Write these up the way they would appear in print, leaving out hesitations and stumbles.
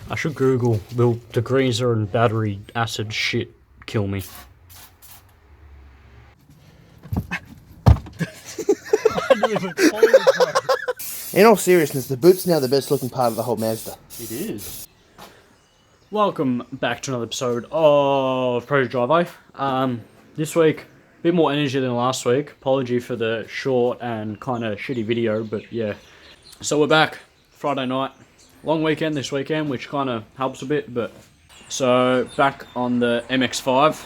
I should Google, will degreaser and battery acid shit kill me? In all seriousness, the boot's now the best looking part of the whole Mazda. It is. Welcome back to another episode of Project Drive. This week, a bit more energy than last week. Apology for the short and kind of shitty video, but yeah. So we're back, Friday night. Long weekend this weekend, which kind of helps a bit, but... So, back on the MX-5.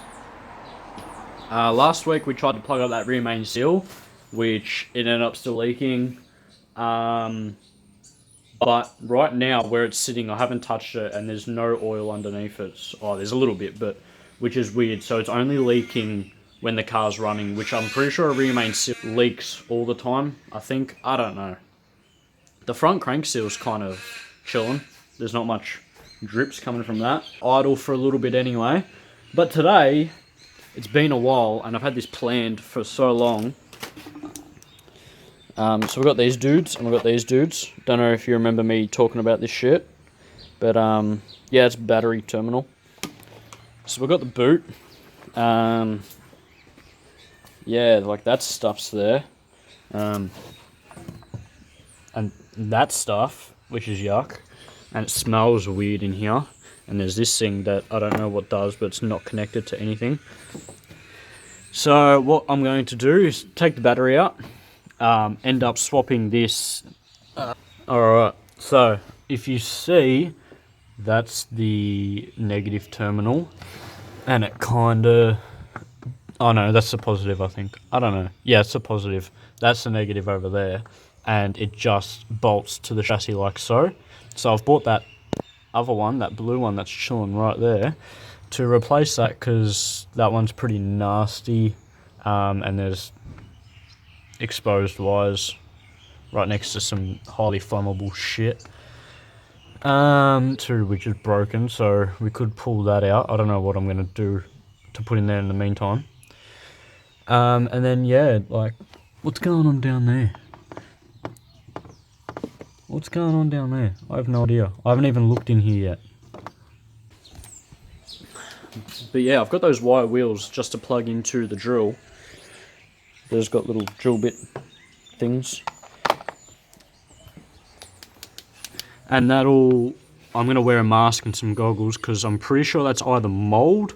Last week we tried to plug up that rear main seal, which it ended up still leaking. But right now, where it's sitting, I haven't touched it, and there's no oil underneath it. Oh, there's a little bit, but which is weird. So it's only leaking when the car's running, which I'm pretty sure a rear main seal leaks all the time, I think. I don't know. The front crank seal's kind of chilling. There's not much drips coming from that. Idle for a little bit anyway. But today, it's been a while, and I've had this planned for so long. So we've got these dudes, and we've got these dudes. Don't know if you remember me talking about this shit. But, yeah, it's battery terminal. So we've got the boot. Yeah, like that stuff's there. And that stuff, which is yuck. And it smells weird in here. And there's this thing that I don't know what does, but it's not connected to anything. So what I'm going to do is take the battery out. End up swapping this. Alright, so if you see, that's the negative terminal, and it kinda, oh no, that's the positive, I think. I don't know. Yeah, it's the positive. That's the negative over there, and it just bolts to the chassis like so. So I've bought that other one, that blue one that's chilling right there, to replace that, because that one's pretty nasty, and there's exposed wires right next to some highly flammable shit, which is broken, so we could pull that out. I don't know what I'm going to do to put in there in the meantime. And then, yeah, like, what's going on down there? What's going on down there? I have no idea. I haven't even looked in here yet. But yeah, I've got those wire wheels just to plug into the drill. There's got little drill bit things. And that'll... I'm going to wear a mask and some goggles, because I'm pretty sure that's either mold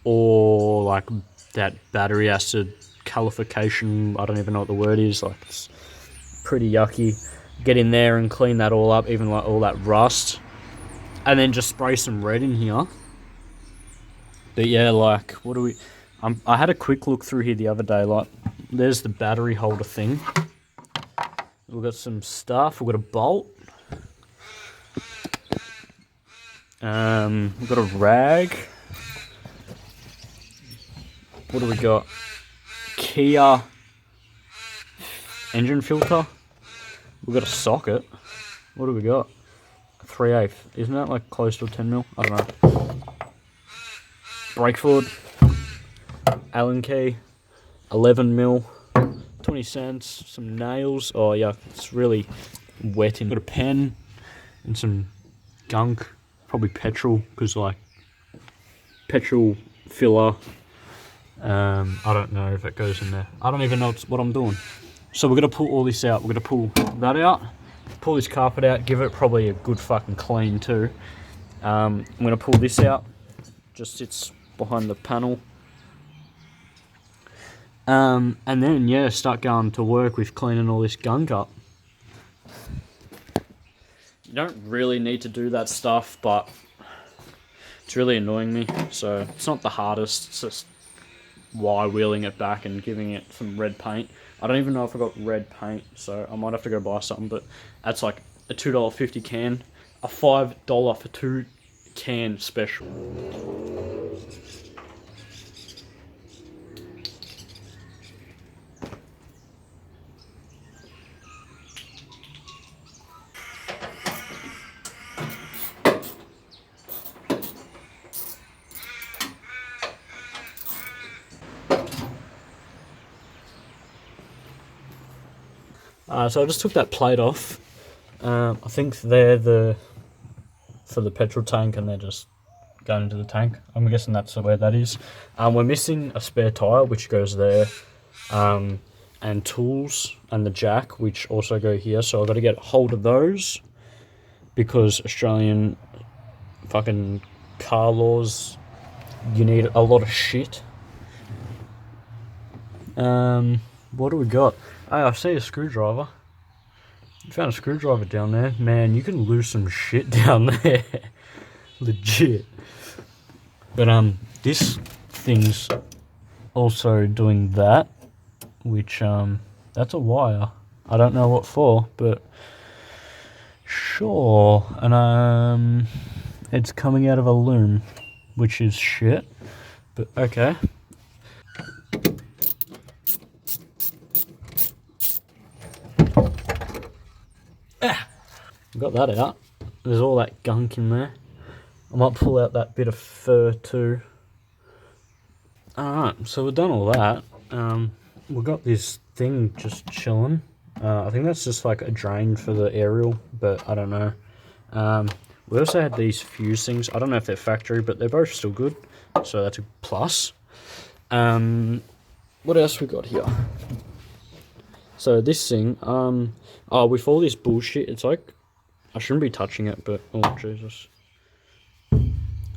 or like that battery acid calification. I don't even know what the word is. Like, it's pretty yucky. Get in there and clean that all up, even like all that rust. And then just spray some red in here. But yeah, like, what do we... I had a quick look through here the other day, like, there's the battery holder thing. We've got some stuff, we've got a bolt. We've got a rag. What do we got? Kia engine filter. We've got a socket. What do we got? 3/8. Isn't that like close to a 10mm? I don't know. Brake fluid. Allen key. 11mm. 20 cents. Some nails. Oh yeah, it's really wet. Got a pen and some gunk. Probably petrol, because like petrol filler. I don't know if it goes in there. I don't even know what I'm doing. So we're going to pull all this out. We're going to pull that out, pull this carpet out, give it probably a good fucking clean too. I'm going to pull this out. Just sits behind the panel. And then, yeah, start going to work with cleaning all this gunk up. You don't really need to do that stuff, but it's really annoying me. So it's not the hardest. It's just wheel-wheeling it back and giving it some red paint. I don't even know if I got red paint, so I might have to go buy something, but that's like a $2.50 can, a $5 for 2 can special. So I just took that plate off. I think they're the for the petrol tank and they're just going into the tank. I'm guessing that's where that is. We're missing a spare tyre, which goes there, and tools and the jack, which also go here. So I've got to get hold of those because Australian fucking car laws, you need a lot of shit. What do we got? Hey, I see a screwdriver. Found a screwdriver down there. Man, you can lose some shit down there. Legit. But this thing's also doing that, which that's a wire. I don't know what for, but sure. And it's coming out of a loom, which is shit. But okay. Got that out. There's all that gunk in there. I might pull out that bit of fur too. Alright, so we've done all that. We've got this thing just chilling. I think that's just like a drain for the aerial, but I don't know. We also had these fuse things. I don't know if they're factory, but they're both still good. So that's a plus. What else we got here? So this thing, with all this bullshit, it's like, I shouldn't be touching it, but, oh Jesus.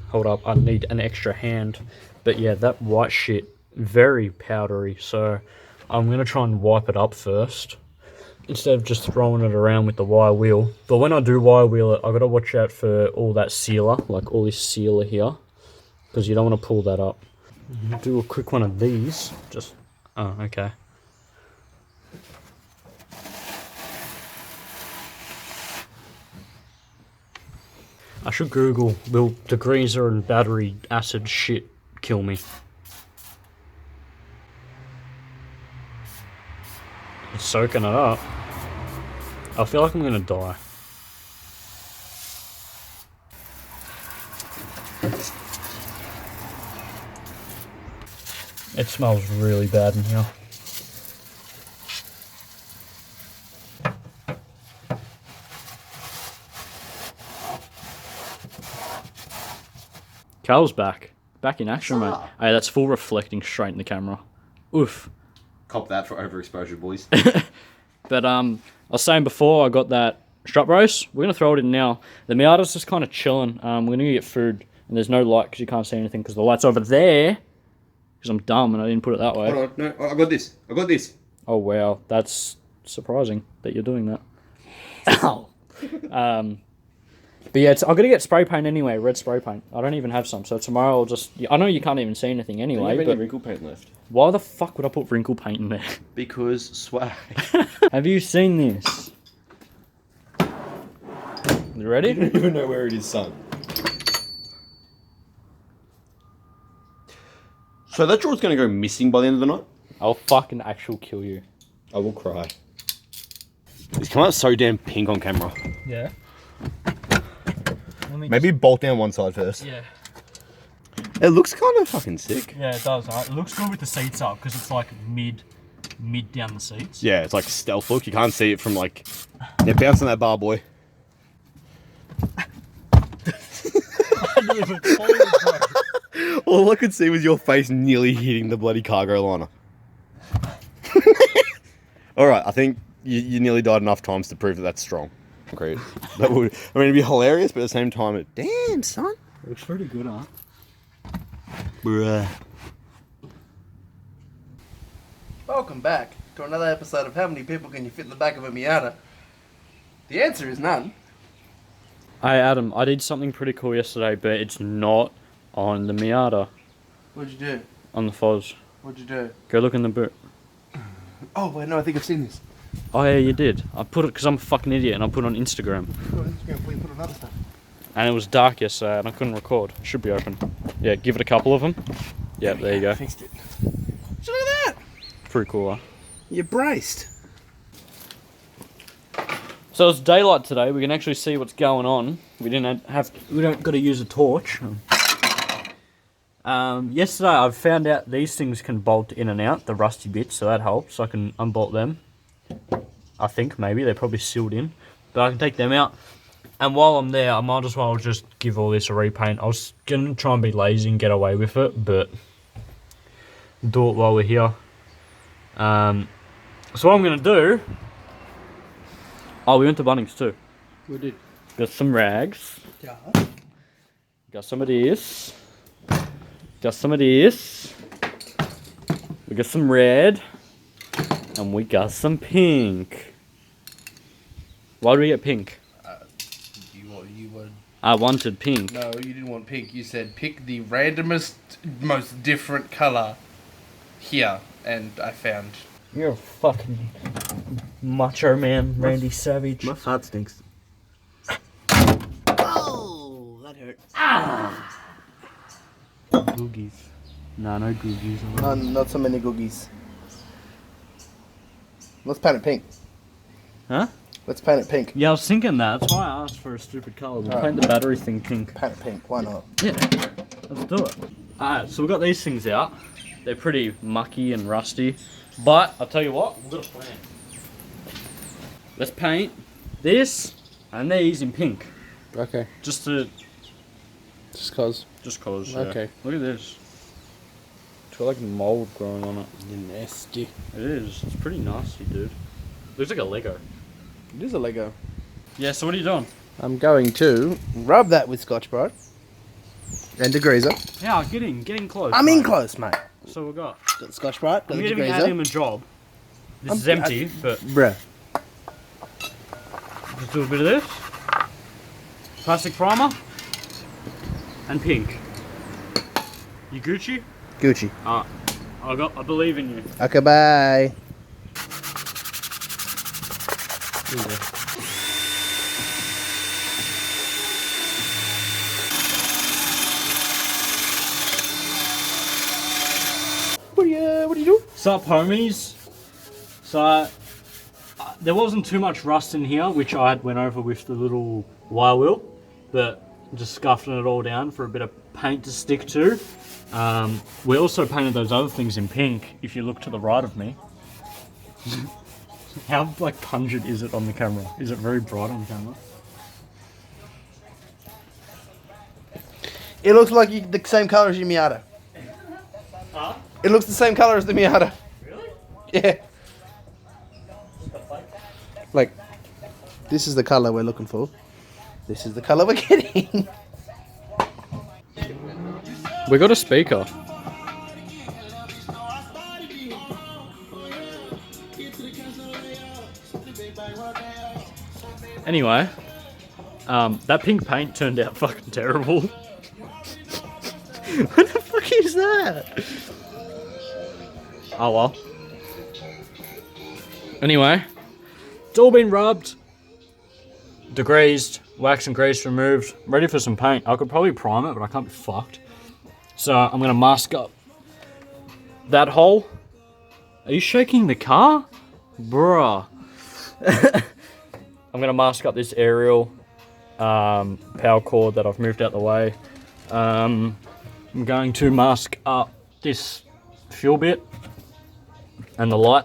Hold up, I need an extra hand. But yeah, that white shit, very powdery, so I'm going to try and wipe it up first, instead of just throwing it around with the wire wheel. But when I do wire wheel it, I've got to watch out for all that sealer, like all this sealer here, because you don't want to pull that up. Do a quick one of these, just, oh, okay. I should Google, will degreaser and battery acid shit kill me? It's soaking it up. I feel like I'm gonna die. It smells really bad in here. Cal's back. Back in action, mate. Hey, that's full reflecting straight in the camera. Oof. Cop that for overexposure, boys. But I was saying before, I got that strut brace. We're going to throw it in now. The Miata's just kind of chilling. We're going to get food, and there's no light because you can't see anything because the light's over there. Because I'm dumb and I didn't put it that way. Hold on, no, I got this. I got this. Oh, wow. That's surprising that you're doing that. Ow. But yeah, I'm going to get spray paint anyway, red spray paint. I don't even have some, so tomorrow I'll just... I know you can't even see anything anyway, Don't but... any wrinkle paint left. Why the fuck would I put wrinkle paint in there? Because swag. Have you seen this? You ready? I don't even know where it is, son. So that drawer's going to go missing by the end of the night? I'll fucking actual kill you. I will cry. It's come out so damn pink on camera. Yeah. Maybe bolt down one side first. Yeah. It looks kind of fucking sick. Yeah, it does. It looks good with the seats up because it's like mid down the seats. Yeah, it's like stealth look. You can't see it from like... Yeah, bounce on that bar, boy. I didn't even fall, bro. All I could see was your face nearly hitting the bloody cargo liner. Alright, I think you nearly died enough times to prove that that's strong. Concrete. That would... I mean, it'd be hilarious, but at the same time, it... Damn, son. It looks pretty good, huh? Bruh. Welcome back to another episode of How Many People Can You Fit in the Back of a Miata? The answer is none. Hey, Adam, I did something pretty cool yesterday, but it's not on the Miata. What'd you do? On the Foz. What'd you do? Go look in the boot. Oh, wait, no, I think I've seen this. Oh, yeah, you did. I put it because I'm a fucking idiot and I put it on Instagram. Put it on Instagram before you put on other stuff. And it was dark yesterday and I couldn't record. It should be open. Yeah, give it a couple of them. Yeah, there you go. Fixed it. So look at that! Pretty cool, huh? You're braced. So it's daylight today. We can actually see what's going on. We don't got to use a torch. Yesterday I found out these things can bolt in and out, the rusty bits, so that helps. I can unbolt them. I think maybe they're probably sealed in, but I can take them out. And while I'm there, I might as well just give all this a repaint. I was going to try and be lazy and get away with it, but do it while we're here. So what I'm going to do... Oh, we went to Bunnings too. We did. Got some rags. Yeah. Got some of this. Got some of this. We got some red. And we got some pink. Why did we get pink? You were... I wanted pink. No, you didn't want pink. You said pick the randomest, most different colour here. And I found... You're a fucking macho man, Randy Savage. My fart stinks. Oh, that hurt. Googies. No googies. Not so many googies. Let's paint it pink. Huh? Let's paint it pink. Yeah, I was thinking that. That's why I asked for a stupid colour. We'll paint the battery thing pink. Paint it pink. Why not? Yeah, let's do it. Alright, so we've got these things out. They're pretty mucky and rusty. But, I'll tell you what, we've got a plan. Let's paint this and these in pink. Okay. Just cause, yeah. Okay. Look at this. It's got like mould growing on it. You're nasty. It is. It's pretty nasty, dude. Looks like a Lego. It is a Lego. Yeah, so what are you doing? I'm going to rub that with Scotch-Brite and degreaser. Yeah, get in close. I'm in mate. close, mate. So we've got... Got the Scotch-Brite, got I'm the giving Adam degreaser. a job. This is empty, but... Bruh. Let's do a bit of this. Plastic primer. And pink. You Gucci? Gucci. I believe in you. Okay, bye. What do you do? Sup, homies? So, there wasn't too much rust in here, which I went over with the little wire wheel, but just scuffing it all down for a bit of paint to stick to. We also painted those other things in pink, if you look to the right of me. How like pungent is it on the camera? Is it very bright on camera? It looks like the same colour as your Miata. Huh? It looks the same colour as the Miata. Really? Yeah. Like, this is the colour we're looking for. This is the colour we're getting. We got a speaker. Anyway, that pink paint turned out fucking terrible. What the fuck is that? Oh well. Anyway, it's all been rubbed, degreased, wax and grease removed, ready for some paint. I could probably prime it, but I can't be fucked. So I'm gonna mask up that hole. Are you shaking the car? Bruh. I'm gonna mask up this aerial power cord that I've moved out the way. I'm going to mask up this fuel bit and the light.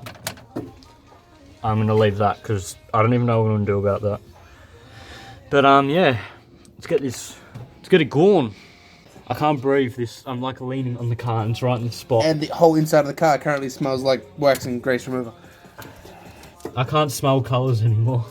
I'm gonna leave that because I don't even know what I'm gonna do about that. But yeah, let's get it going. I can't breathe this. I'm like leaning on the car and it's right in the spot. And the whole inside of the car currently smells like wax and grease remover. I can't smell colours anymore.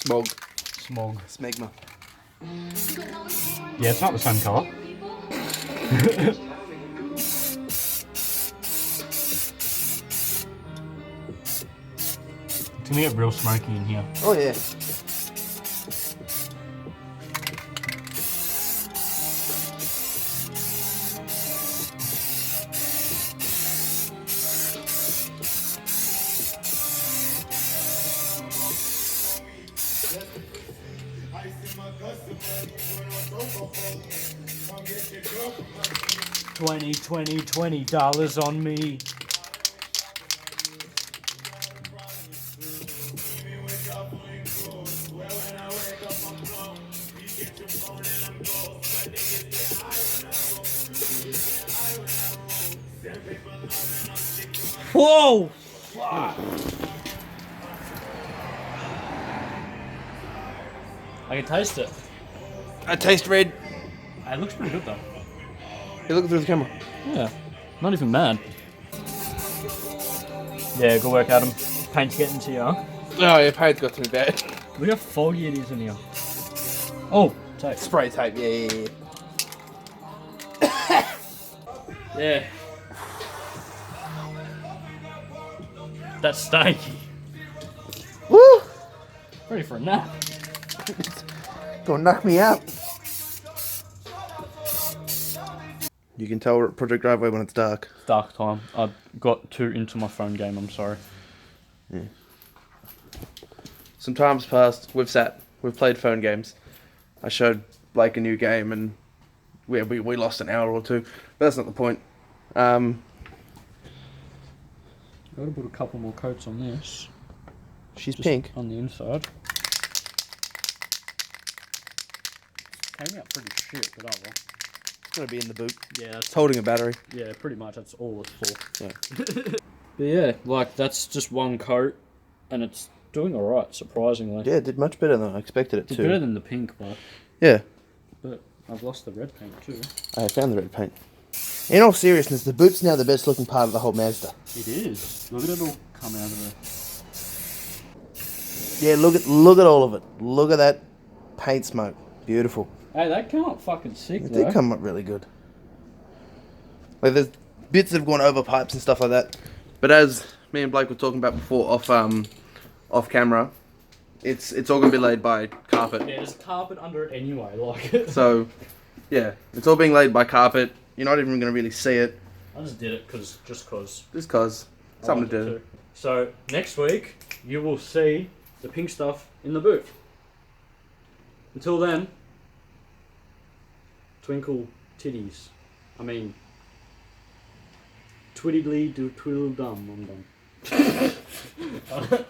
Smog. Smog. Smegma. Yeah, it's not the same colour. It's gonna get real smoky in here. Oh yeah. $20 on me. Whoa! Fuck. I can taste it. I taste red. It looks pretty good though. You're looking through the camera. Yeah, not even bad. Yeah, good work, Adam. Paint's getting to you, huh? Oh, yeah, paint's got to me bad. Look how foggy it is in here. Oh, tape. Spray tape, yeah. Yeah. That's stanky. Woo! Ready for a nap. Gonna knock me out. You can tell we're at Project Driveway when it's dark. Dark time. I got too into my phone game, I'm sorry. Yeah. Some times past, we've played phone games. I showed Blake a new game and we lost an hour or two. But that's not the point. Gotta put a couple more coats on this. She's Just pink. on the inside. Came out pretty shit, but oh well. It's gonna be in the boot. Yeah, It's that's holding a battery. yeah, pretty much that's all it's for. Yeah. But yeah, like that's just one coat, and it's doing alright, surprisingly. Yeah, it did much better than I expected it It's to. better than the pink, Yeah, but I've lost the red paint too. I found the red paint. In all seriousness, the boot's now the best looking part of the whole Mazda. It is. Look at it all come out of it. Yeah, look at all of it. Look at that paint smoke. Beautiful. Hey, that came out fucking sick, It though. did come up really good. Like there's bits that have gone over pipes and stuff like that. But as me and Blake were talking about before off camera, it's all gonna be laid by carpet. Yeah, there's carpet under it anyway, like. So yeah, it's all being laid by carpet. You're not even gonna really see it. I just did it just cause. Just cause something to do. So next week you will see the pink stuff in the boot. Until then, twinkle titties. I mean, twiddly do twiddle dum. I'm done.